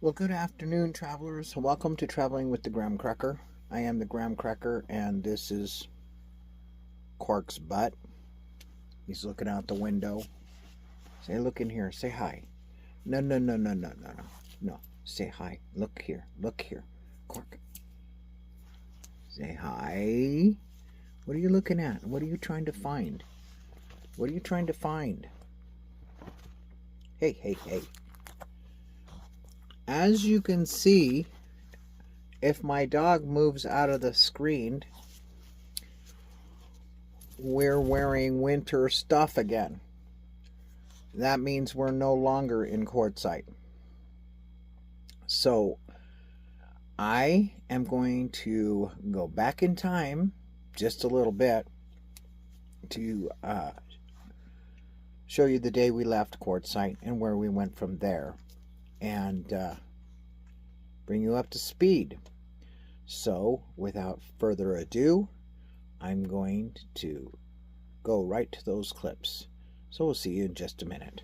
Well, good afternoon, travelers. Welcome to Traveling with the Graham Cracker. I am the Graham Cracker, and this is Quark's butt. He's looking out the window. Say, look in here. Say hi. No, no, no, no, no, no, no. No. Say hi. Look here. Look here. Quark. Say hi. What are you looking at? What are you trying to find? What are you trying to find? Hey, hey, hey. As you can see, if my dog moves out of the screen, we're wearing winter stuff again. That means we're no longer in Quartzsite. So I am going to go back in time just a little bit to show you the day we left Quartzsite and where we went from there, and bring you up to speed. So without further ado, I'm going to go right to those clips. So we'll see you in just a minute.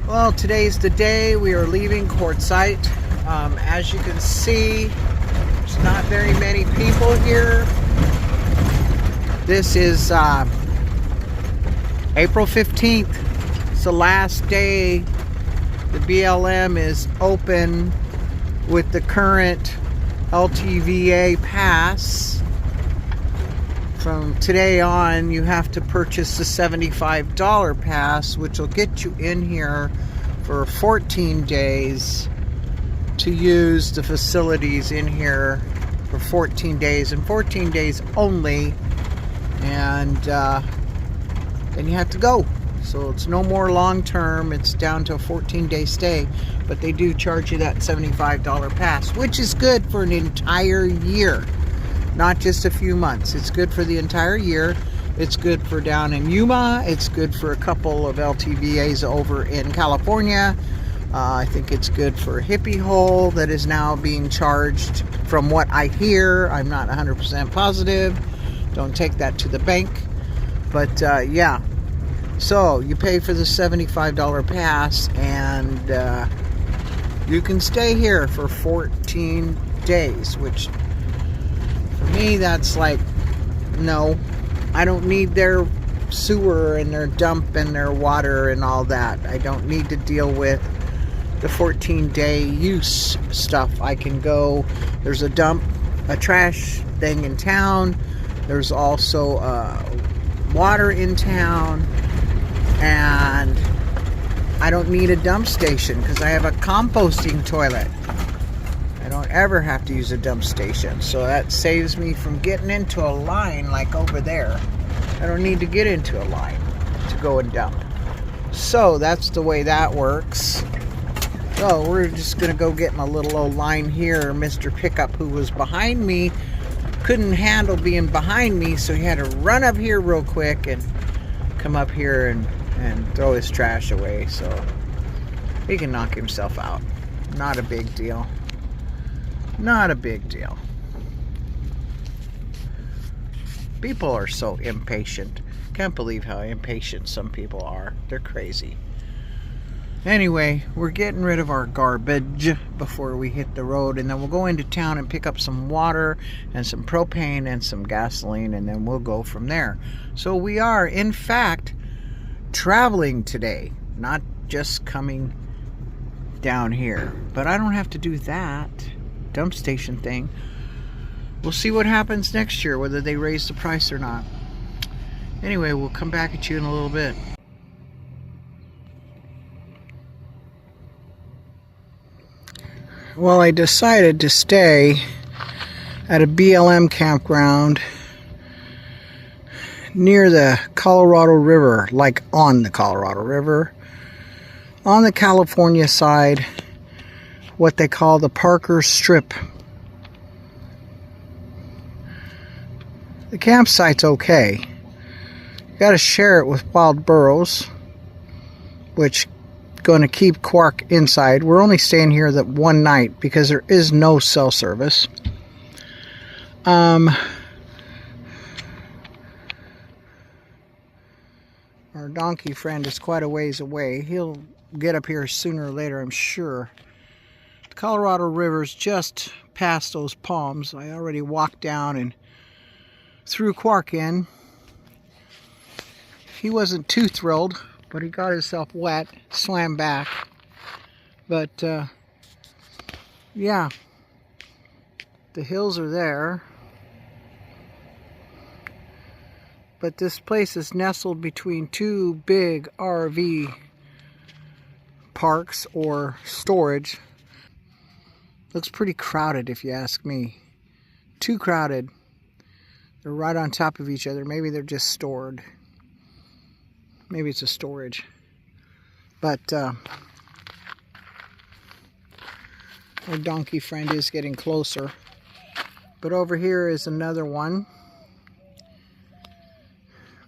Well, today's the day we are leaving Quartzsite. As you can see, there's not very many people here. This is April 15th. It's the last day the BLM is open with the current LTVA pass. From today on, you have to purchase the $75 pass, which will get you in here for 14 days to use the facilities in here for 14 days and 14 days only, and then you have to go. So it's no more long term, it's down to a 14-day stay, but they do charge you that $75 pass, which is good for an entire year, not just a few months. It's good for the entire year. It's good for down in Yuma. It's good for a couple of LTVAs over in California. I think it's good for Hippie Hole that is now being charged, from what I hear. I'm not 100% positive. Don't take that to the bank. But yeah. So you pay for the $75 pass, and you can stay here for 14 days, which for me, that's like, no, I don't need their sewer and their dump and their water and all that. I don't need to deal with the 14-day use stuff. I can go, there's a dump, a trash thing in town. There's also water in town. And I don't need a dump station because I have a composting toilet. I don't ever have to use a dump station. So that saves me from getting into a line like over there. I don't need to get into a line to go and dump. So that's the way that works. So we're just going to go get my little old line here. Mr. Pickup, who was behind me, couldn't handle being behind me, so he had to run up here real quick and come up here and throw his trash away, so he can knock himself out. Not a big deal. Not a big deal. People are so impatient. Can't believe how impatient some people are. They're crazy. Anyway, we're getting rid of our garbage before we hit the road, and then we'll go into town and pick up some water and some propane and some gasoline, and then we'll go from there. So we are, in fact, traveling today, not just coming down here. But I don't have to do that dump station thing. We'll see what happens next year, whether they raise the price or not. Anyway, we'll come back at you in a little bit. Well, I decided to stay at a BLM campground near the Colorado River, like on the Colorado River, on the California side, what they call the Parker Strip. The campsite's okay. You got to share it with Wild Burrows, which going to keep Quark inside. We're only staying here that one night because there is no cell service. Our Our donkey friend is quite a ways away. He'll get up here sooner or later, I'm sure. The Colorado River's just past those palms. I already walked down and threw Quark in. He wasn't too thrilled, but he got himself wet, swam back. But yeah, the hills are there. But this place is nestled between two big RV parks or storage. Looks pretty crowded if you ask me. Too crowded. They're right on top of each other. Maybe they're just stored. Maybe it's a storage. But our donkey friend is getting closer. But over here is another one.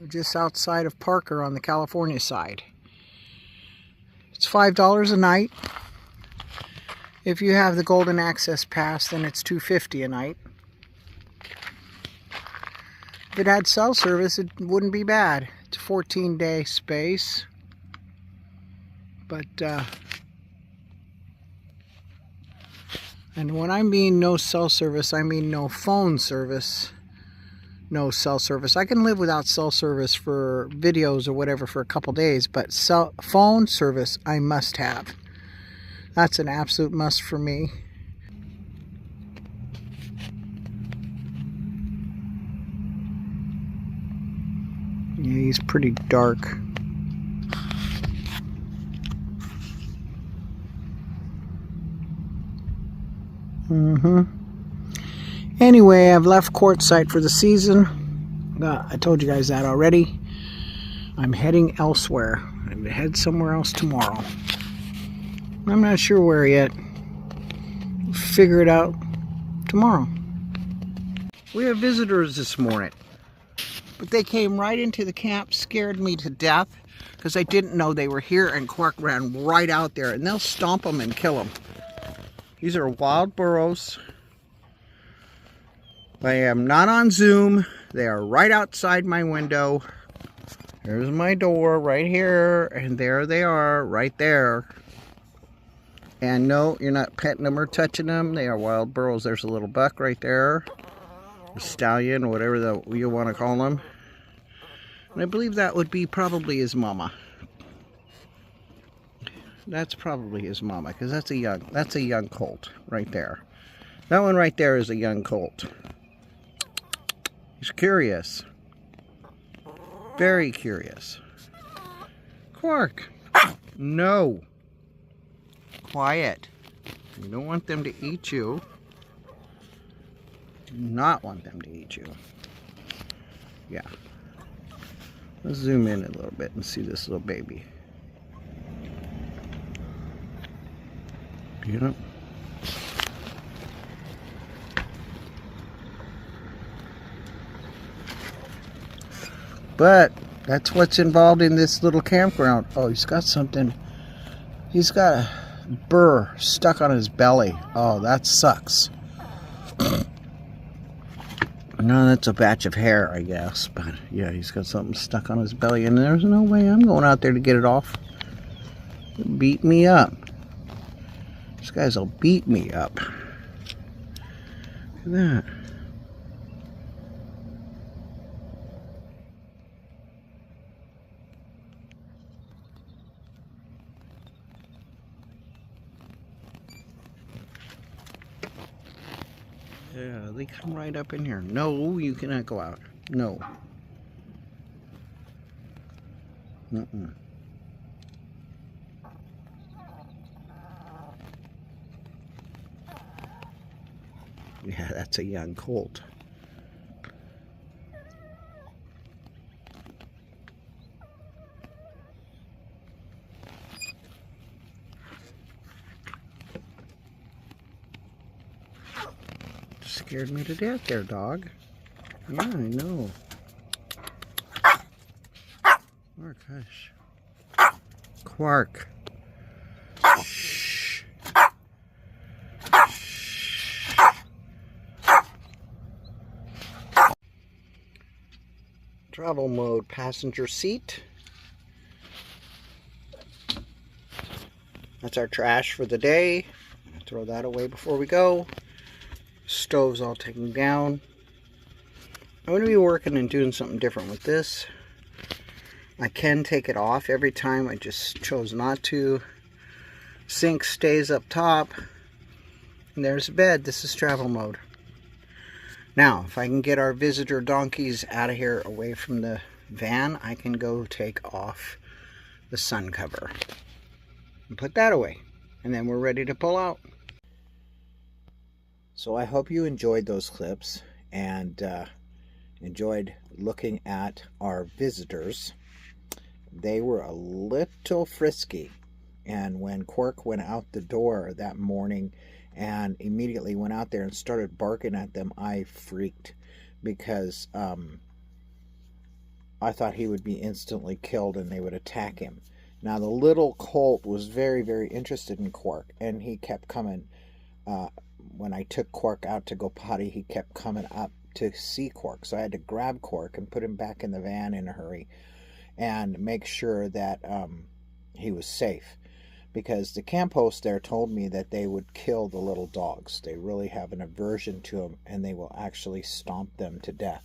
Just outside of Parker on the California side. It's $5 a night. If you have the Golden Access Pass, then it's $2.50 a night. If it had cell service, it wouldn't be bad. It's a 14-day space. But, and when I mean no cell service, I mean no phone service. No cell service. I can live without cell service for videos or whatever for a couple days, but phone service I must have. That's an absolute must for me. Yeah, he's pretty dark. Anyway, I've left Quartzsite for the season. I told you guys that already. I'm heading elsewhere. I'm going to head somewhere else tomorrow. I'm not sure where yet. We'll figure it out tomorrow. We have visitors this morning. But they came right into the camp, scared me to death, because I didn't know they were here, and Quark ran right out there, and they'll stomp them and kill them. These are wild burros. I am not on Zoom. They are right outside my window. There's my door right here, and there they are right there. And no, you're not petting them or touching them. They are wild burros. There's a little buck right there. A stallion, whatever you want to call them. And I believe that would be probably his mama. That's probably his mama, because that's a young colt right there. That one right there is a young colt. He's curious. Very curious. Quark. No. Quiet. You don't want them to eat you. Do not want them to eat you. Yeah. Let's zoom in a little bit and see this little baby. Yep. But that's what's involved in this little campground. Oh, he's got something. He's got a burr stuck on his belly. Oh, that sucks. No, that's a batch of hair, I guess. But yeah, he's got something stuck on his belly, and there's no way I'm going out there to get it off. It'll beat me up. These guys will beat me up. Look at that. Yeah, they come right up in here. No, you cannot go out. No. Yeah, that's a young colt. Scared me to death there, dog. Yeah, I know. Quark, hush. Quark. Shh. Shh. Travel mode, passenger seat. That's our trash for the day. Throw that away before we go. Stove's all taken down. I'm going to be working and doing something different with this. I can take it off every time. I just chose not to. Sink stays up top. And there's the bed. This is travel mode. Now, if I can get our visitor donkeys out of here away from the van, I can go take off the sun cover and put that away. And then we're ready to pull out. So I hope you enjoyed those clips and enjoyed looking at our visitors. They were a little frisky, and when Quark went out the door that morning and immediately went out there and started barking at them, I freaked because I thought he would be instantly killed and they would attack him. Now the little colt was very, very interested in Quark, and he kept coming. When I took Quark out to go potty, he kept coming up to see Quark. So I had to grab Quark and put him back in the van in a hurry and make sure that he was safe. Because the camp host there told me that they would kill the little dogs. They really have an aversion to them, and they will actually stomp them to death.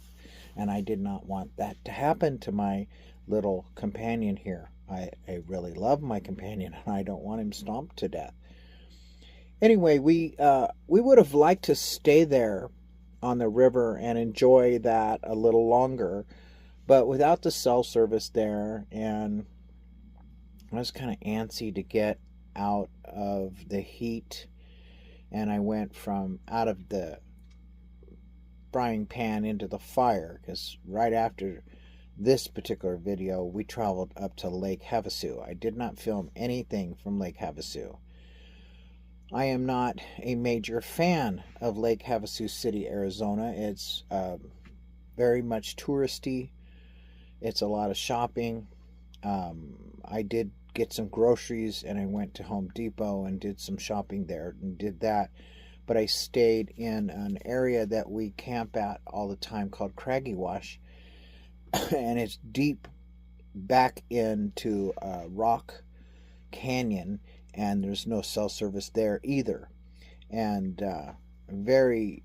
And I did not want that to happen to my little companion here. I really love my companion, and I don't want him stomped to death. Anyway, we would have liked to stay there on the river and enjoy that a little longer, but without the cell service there, and I was kind of antsy to get out of the heat, and I went from out of the frying pan into the fire, because right after this particular video we traveled up to Lake Havasu. I did not film anything from Lake Havasu. I am not a major fan of Lake Havasu City, Arizona. It's very much touristy. It's a lot of shopping. I did get some groceries, and I went to Home Depot and did some shopping there and did that. But I stayed in an area that we camp at all the time called Craggy Wash, and it's deep back into Rock Canyon, and there's no cell service there either, and very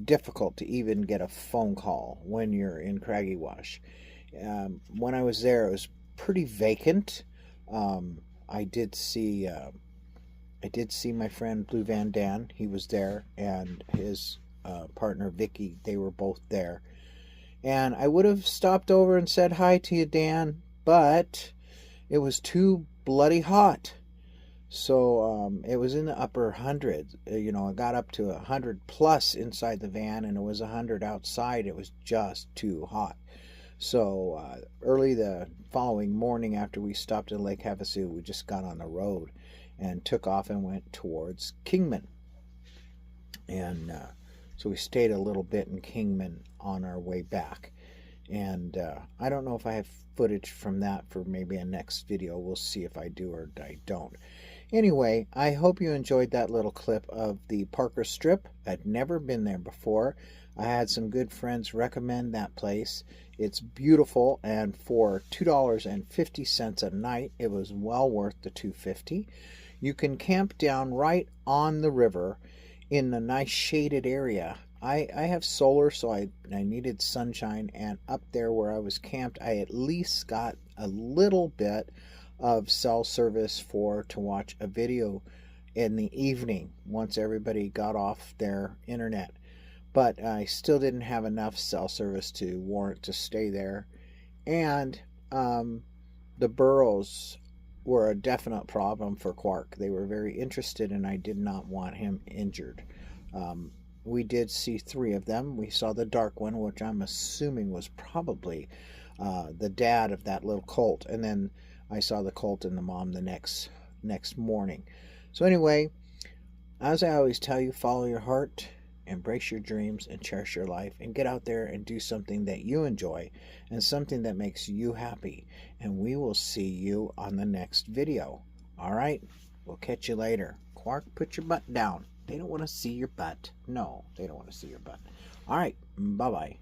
difficult to even get a phone call when you're in Craggy Wash. When I was there, it was pretty vacant. I did see my friend Blue Van Dan. He was there, and his partner Vicky. They were both there, and I would have stopped over and said hi to you, Dan, but it was too bloody hot. So it was in the upper hundreds. You know, it got up to 100 plus inside the van, and it was 100 outside. It was just too hot. So early the following morning, after we stopped in Lake Havasu, we just got on the road and took off and went towards Kingman. And so we stayed a little bit in Kingman on our way back. And I don't know if I have footage from that for maybe a next video. We'll see if I do or I don't. Anyway, I hope you enjoyed that little clip of the Parker Strip. I'd never been there before. I had some good friends recommend that place. It's beautiful, and for $2.50 a night, it was well worth the $2.50. You can camp down right on the river in a nice shaded area. I have solar, so I needed sunshine, and up there where I was camped, I at least got a little bit of cell service to watch a video in the evening once everybody got off their internet. But I still didn't have enough cell service to warrant to stay there. And the burros were a definite problem for Quark. They were very interested, and I did not want him injured. We did see 3 of them. We saw the dark one, which I'm assuming was probably the dad of that little colt. And then I saw the colt and the mom the next morning. So anyway, as I always tell you, follow your heart, embrace your dreams, and cherish your life, and get out there and do something that you enjoy and something that makes you happy. And we will see you on the next video. All right, we'll catch you later. Quark, put your butt down. They don't want to see your butt. No, they don't want to see your butt. All right, bye-bye.